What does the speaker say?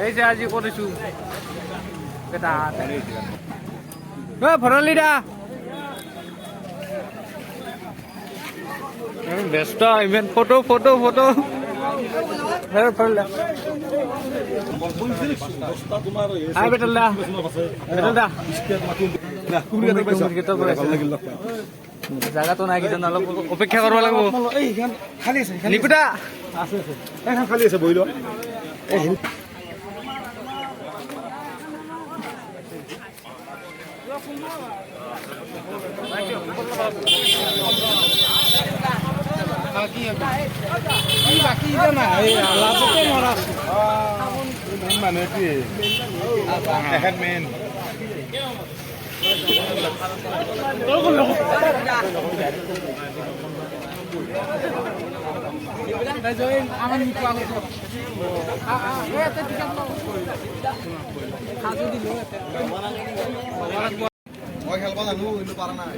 এই যে আজি কৰিছো কেটা ভৰালি দা ব্যস্ত ইমান ফটো ফটো ফটো বেটাল দা বেটাল দা জাগাটো নাই কিজান অলপ অপেক্ষা কৰিব লাগিব নিকুতা খালি আছে বহি লোৱা বাকী জানা এই লাজতে মৰা মানে কি এখন মেইন আমাৰ নিতে মই খেলবা জানো কিন্তু পাৰা নাই